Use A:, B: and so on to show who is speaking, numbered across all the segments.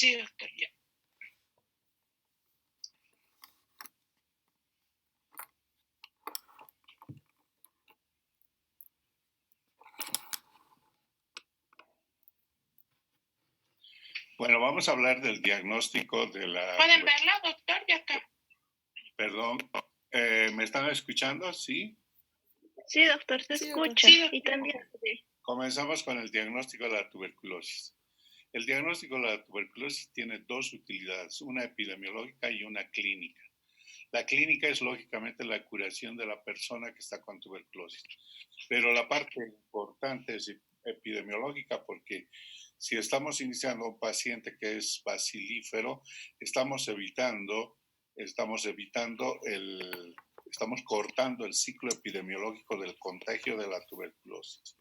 A: Sí, doctor, ya.
B: Bueno, vamos a hablar del diagnóstico de la...
A: ¿Pueden verla, doctor? Ya acá.
B: Perdón, ¿me están escuchando? ¿Sí?
C: Sí, doctor, se escucha.
A: Sí,
C: y también.
B: Comenzamos con el diagnóstico de la tuberculosis. El diagnóstico de la tuberculosis tiene dos utilidades, una epidemiológica y una clínica. La clínica es lógicamente la curación de la persona que está con tuberculosis, pero la parte importante es epidemiológica porque si estamos iniciando un paciente que es bacilífero, estamos cortando el ciclo epidemiológico del contagio de la tuberculosis.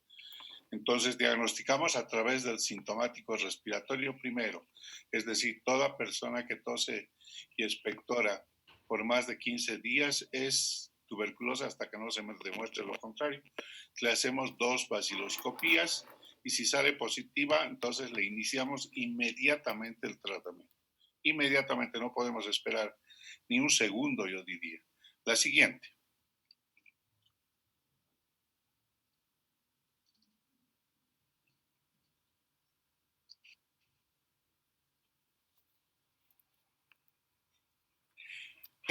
B: Entonces, diagnosticamos a través del sintomático respiratorio primero, es decir, toda persona que tose y expectora por más de 15 días es tuberculosa hasta que no se demuestre lo contrario. Le hacemos 2 baciloscopías y si sale positiva, entonces le iniciamos inmediatamente el tratamiento. Inmediatamente, no podemos esperar ni un segundo, yo diría. La siguiente.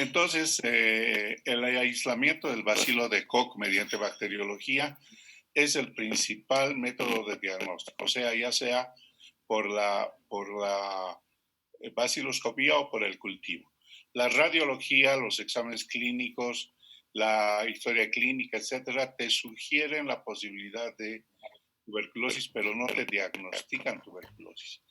B: Entonces, el aislamiento del bacilo de Koch mediante bacteriología es el principal método de diagnóstico, o sea, ya sea por la baciloscopía o por el cultivo. La radiología, los exámenes clínicos, la historia clínica, etcétera, te sugieren la posibilidad de tuberculosis, pero no te diagnostican tuberculosis.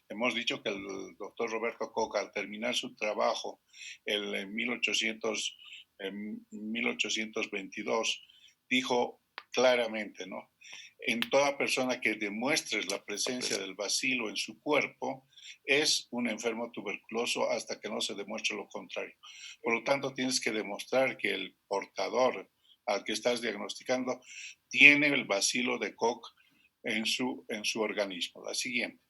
B: Hemos dicho que el doctor Roberto Koch, al terminar su trabajo en 1822, dijo claramente, ¿no? En toda persona que demuestres la presencia del bacilo en su cuerpo, es un enfermo tuberculoso hasta que no se demuestre lo contrario. Por lo tanto, tienes que demostrar que el portador al que estás diagnosticando tiene el bacilo de Koch en su organismo. La siguiente.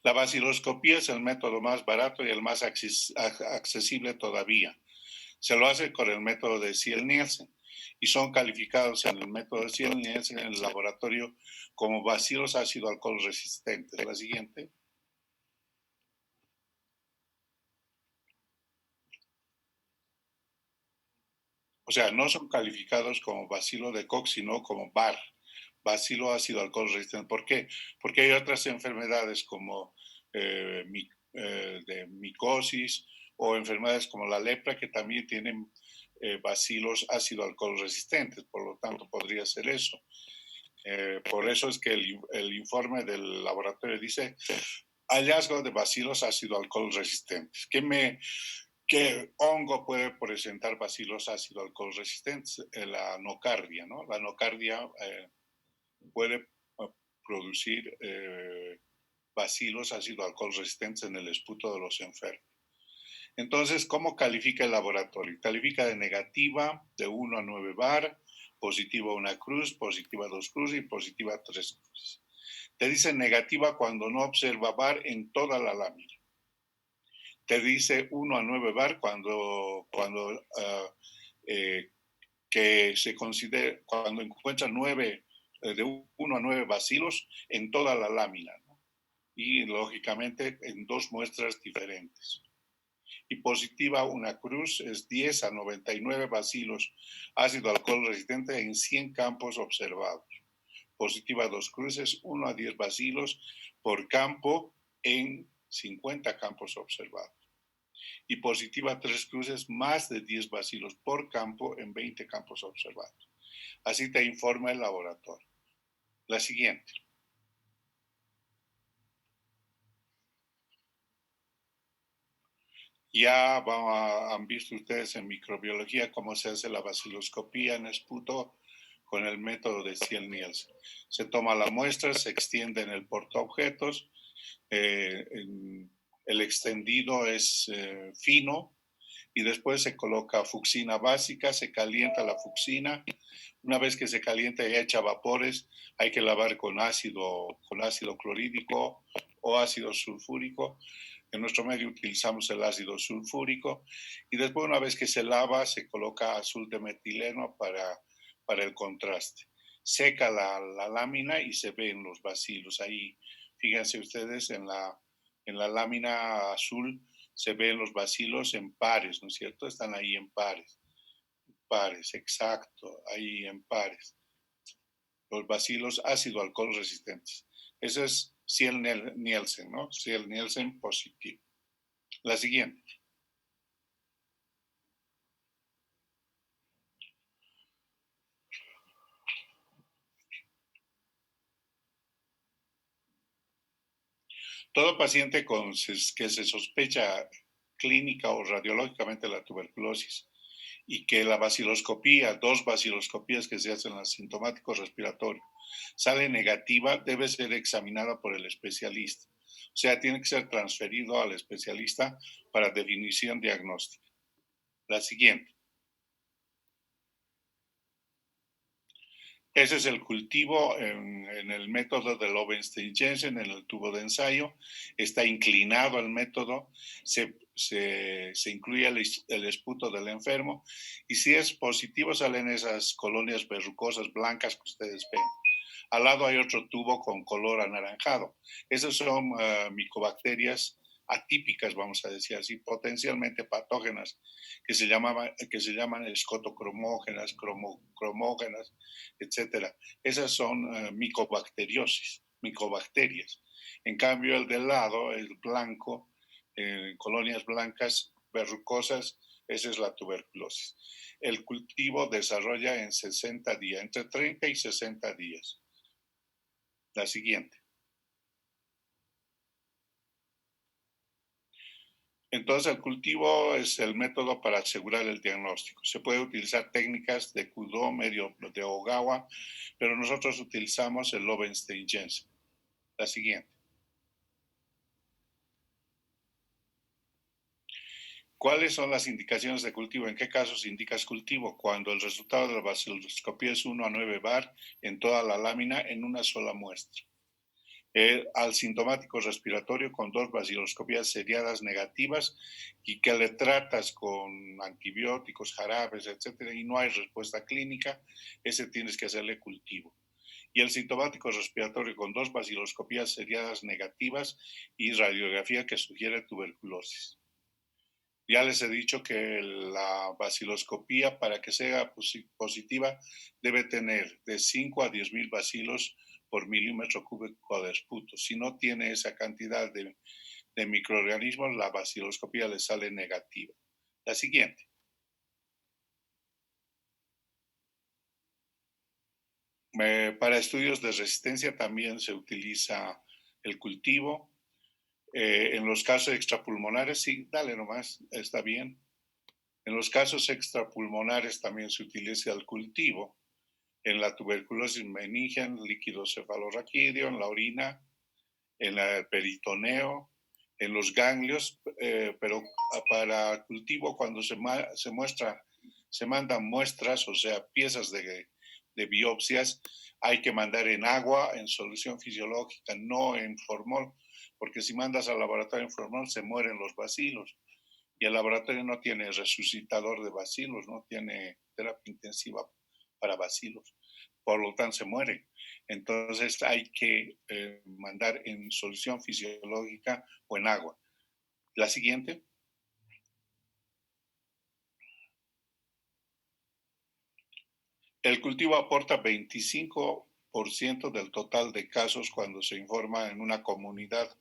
B: La baciloscopía es el método más barato y el más accesible todavía. Se lo hace con el método de Ziel-Nielsen y son calificados en el método de Ziel-Nielsen en el laboratorio como bacilos ácido alcohol resistentes. La siguiente. O sea, no son calificados como bacilo de Koch, sino como BAR, bacilo ácido alcohol resistente. ¿Por qué? Porque hay otras enfermedades como de micosis o enfermedades como la lepra que también tienen bacilos ácido alcohol resistentes, por lo tanto podría ser eso. Por eso es que el informe del laboratorio dice hallazgo de bacilos ácido alcohol resistentes. ¿Qué hongo puede presentar bacilos ácido alcohol resistentes? La nocardia, ¿no? La nocardia puede producir bacilos ácido alcohol resistentes en el esputo de los enfermos. Entonces, ¿cómo califica el laboratorio? Califica de negativa de 1 a 9 bar, positiva 1 cruz, positiva 2 cruces y positiva 3 cruces. Te dice negativa cuando no observa bar en toda la lámina. Te dice 1 a 9 bar cuando que se considera, cuando encuentra 9, de 1 a 9 bacilos en toda la lámina, ¿no? Y lógicamente en 2 muestras diferentes. Y positiva una cruz es 10 a 99 bacilos ácido alcohol resistente en 100 campos observados. Positiva 2 cruces, 1 a 10 bacilos por campo en 50 campos observados. Y positiva 3 cruces, más de 10 bacilos por campo en 20 campos observados. Así te informa el laboratorio. La siguiente. Ya han visto ustedes en microbiología cómo se hace la baciloscopía en esputo con el método de Ziel-Nielsen. Se toma la muestra, se extiende en el portaobjetos, el extendido es fino, y después se coloca fucsina básica, se calienta la fucsina. Una vez que se calienta y echa vapores, hay que lavar con ácido clorhídrico o ácido sulfúrico. En nuestro medio utilizamos el ácido sulfúrico y después, una vez que se lava, se coloca azul de metileno para el contraste. Seca la lámina y se ven los bacilos. Ahí, fíjense ustedes, en la lámina azul se ven los bacilos en pares, ¿no es cierto? Están ahí en pares. Pares, exacto, ahí en pares. Los bacilos ácido alcohol resistentes. Eso es Ciel-Nielsen, ¿no? Ciel-Nielsen positivo. La siguiente. Todo paciente que se sospecha clínica o radiológicamente la tuberculosis y que la baciloscopía, 2 baciloscopías que se hacen asintomático respiratorio, sale negativa, debe ser examinada por el especialista. O sea, tiene que ser transferido al especialista para definición diagnóstica. La siguiente. Ese es el cultivo en el método de Lowenstein-Jensen, en el tubo de ensayo. Está inclinado el método, se incluye el esputo del enfermo y si es positivo salen esas colonias verrucosas blancas que ustedes ven. Al lado hay otro tubo con color anaranjado. Esas son micobacterias atípicas, vamos a decir así, potencialmente patógenas, que se llaman escotocromógenas, cromógenas, etc. Esas son micobacterias. En cambio, el del lado, el blanco, colonias blancas verrucosas, esa es la tuberculosis. El cultivo desarrolla en 60 días, entre 30 y 60 días. La siguiente. Entonces, el cultivo es el método para asegurar el diagnóstico. Se puede utilizar técnicas de Kudo, medio de Ogawa, pero nosotros utilizamos el Lowenstein-Jensen. La siguiente. ¿Cuáles son las indicaciones de cultivo? ¿En qué casos indicas cultivo? Cuando el resultado de la baciloscopía es 1 a 9 bar en toda la lámina en una sola muestra. Al sintomático respiratorio con 2 baciloscopías seriadas negativas y que le tratas con antibióticos, jarabes, etcétera, y no hay respuesta clínica, ese tienes que hacerle cultivo. Y el sintomático respiratorio con 2 baciloscopías seriadas negativas y radiografía que sugiere tuberculosis. Ya les he dicho que la baciloscopía, para que sea positiva, debe tener de 5 a 10,000 bacilos por milímetro cúbico de esputo. Si no tiene esa cantidad de microorganismos, la baciloscopía le sale negativa. La siguiente. Para estudios de resistencia también se utiliza el cultivo. En los casos extrapulmonares, sí, dale nomás, está bien. En los casos extrapulmonares también se utiliza el cultivo. En la tuberculosis meningia, en líquido cefalorraquídeo, en la orina, en el peritoneo, en los ganglios, pero para cultivo cuando se mandan muestras, o sea, piezas de biopsias, hay que mandar en agua, en solución fisiológica, no en formol, porque si mandas al laboratorio en formol se mueren los bacilos y el laboratorio no tiene resucitador de bacilos, no tiene terapia intensiva para bacilos, por lo tanto se muere. Entonces hay que mandar en solución fisiológica o en agua. La siguiente. El cultivo aporta 25% del total de casos cuando se informa en una comunidad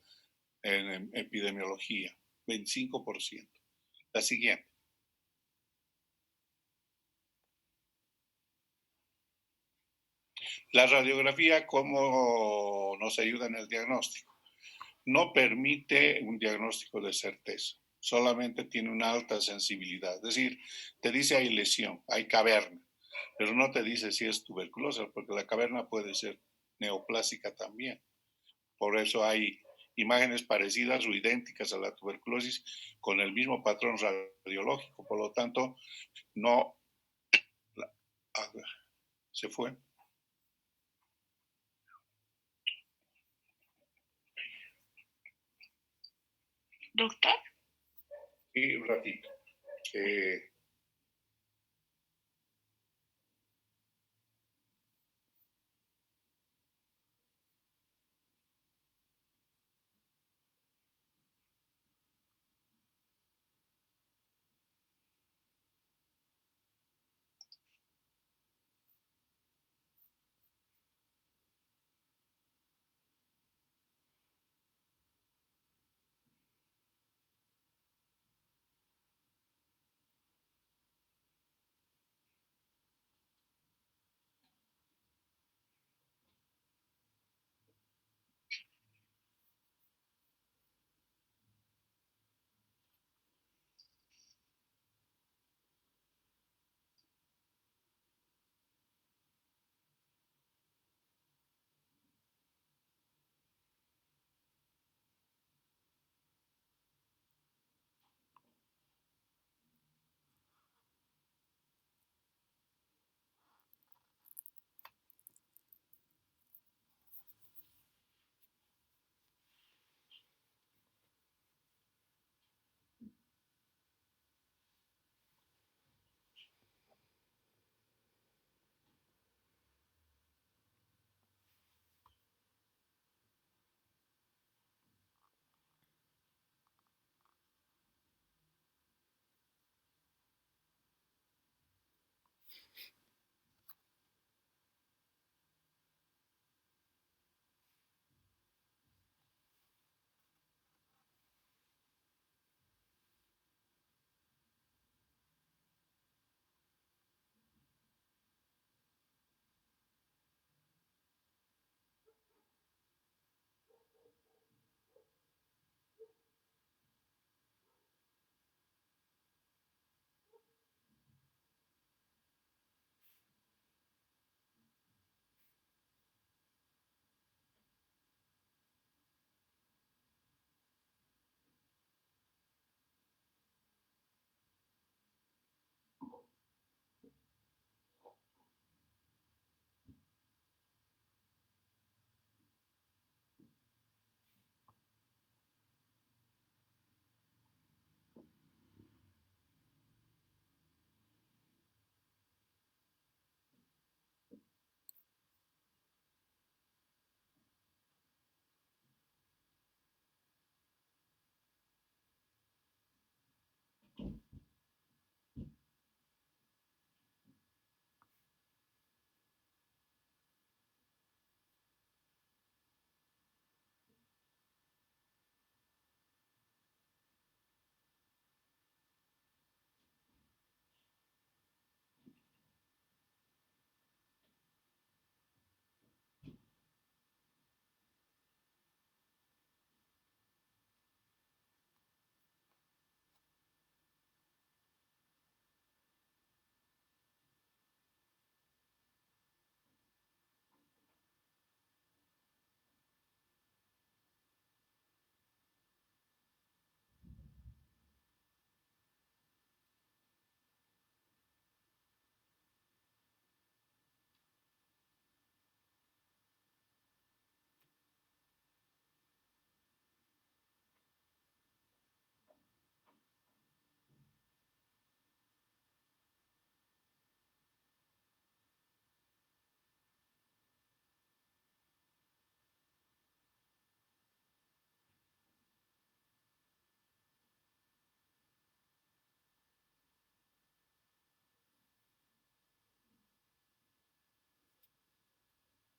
B: en epidemiología. 25%. La siguiente. La radiografía, ¿cómo nos ayuda en el diagnóstico? No permite un diagnóstico de certeza, solamente tiene una alta sensibilidad. Es decir, te dice hay lesión, hay caverna, pero no te dice si es tuberculosa, porque la caverna puede ser neoplásica también. Por eso hay imágenes parecidas o idénticas a la tuberculosis con el mismo patrón radiológico. Por lo tanto, no... se fue.
A: Doctor.
B: Sí, un ratito.